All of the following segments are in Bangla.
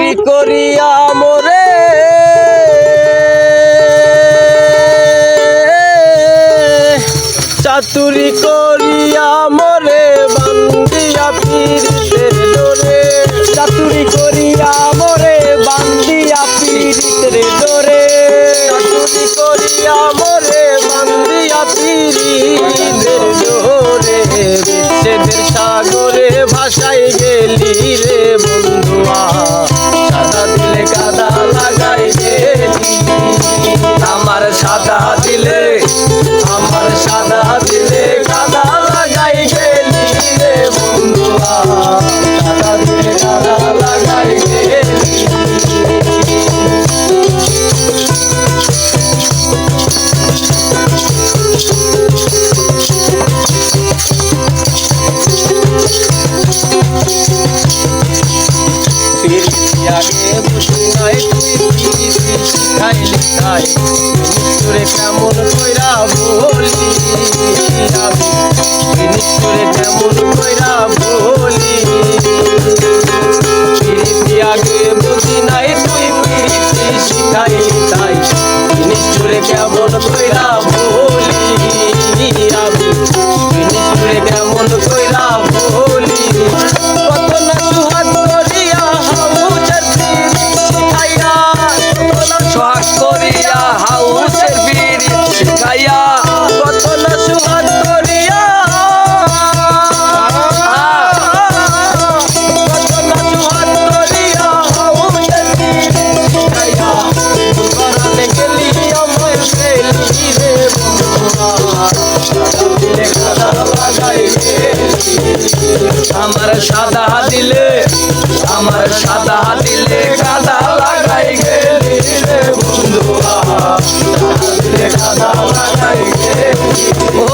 চাতুরি করিয়া মোরে চাতুরি করিয়া মোরে বান্দিয়া পীড়িতের ডোরে চাতুরি করিয়া মোরে বান্দিয়া পীড়িতের ডোরে চাতুরি করিয়া মোরে বান্দিয়া পীড়িতের ডোরে বিচ্ছেদের সাগরে ভাসাই গেলি রে বন্ধুয়া সাদা দিলে কাদা লাগাই গেলি আমার সাদা দিলে কাদা লাগাই গেলি রে বন্ধুয়া সাদা দিলে কাদা লাগাই গেলি আগে বুঝি নাই তুই পিরিতি শিখাইলি তাই নিষ্ঠুরে কেমন কইরা বলি আমি নিষ্ঠুরে কেমন কইরা বলি পিরিতি আগে বুঝি নাই তুই পিরিতি শিখাইলি তাই নিষ্ঠুরে কেমন কইরা বলি আমি নিষ্ঠুরে কেমন কইরা বলি কত না সুহাগ করিয়া হাউসের বিড়ি শিখাইয়া কত না সুহাগ করিয়া হাউসের বিড়ি শিখাইয়া ঘরানে গেলি আমার গেলি রে দিলে কাদা লাগাই আমার সাদা দিলে কাদা লাগাই গেলি রে বন্ধুয়া দিলে কাদা লাগাই গেলি ও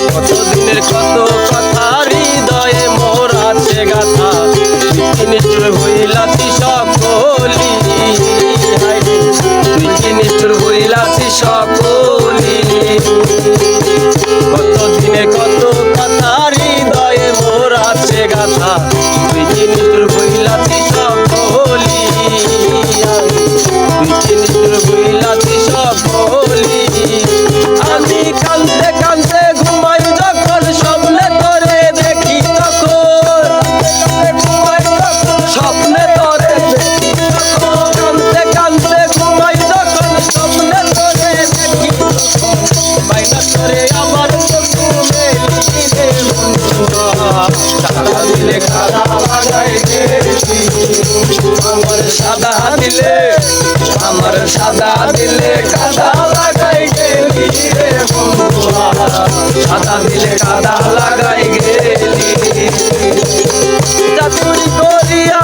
কতদিনের কত কথা হৃদয়ে মোর আছে গাথা নিষ্ঠুর হইলাছি সকলি তুই কি নিষ্ঠুর হইলাছি সকলি কতদিনের কত কথা হৃদয়ে মোর আছে গাথা তুই কি নিষ্ঠুর হইলাছি সকলি তুই কি নিষ্ঠুর হইলাছি সকলি আমি কান্দে কান্দে ঘুমাই যখন স্বপ্নে তোরে দেখি তখন স্বপ্নে তোরে দেখি কান্দে কান্দে ঘুমাই যখন স্বপ্নে তোরে দেখি বাইনা করে আমার সাদা দিলে কাদা লাগাই গেলি আমার সাদা দিলে কাদা লাগাই গেলি রে বন্ধুয়া সাদা দিলে কাদা লাগাই গেলি চাতুরি করিয়া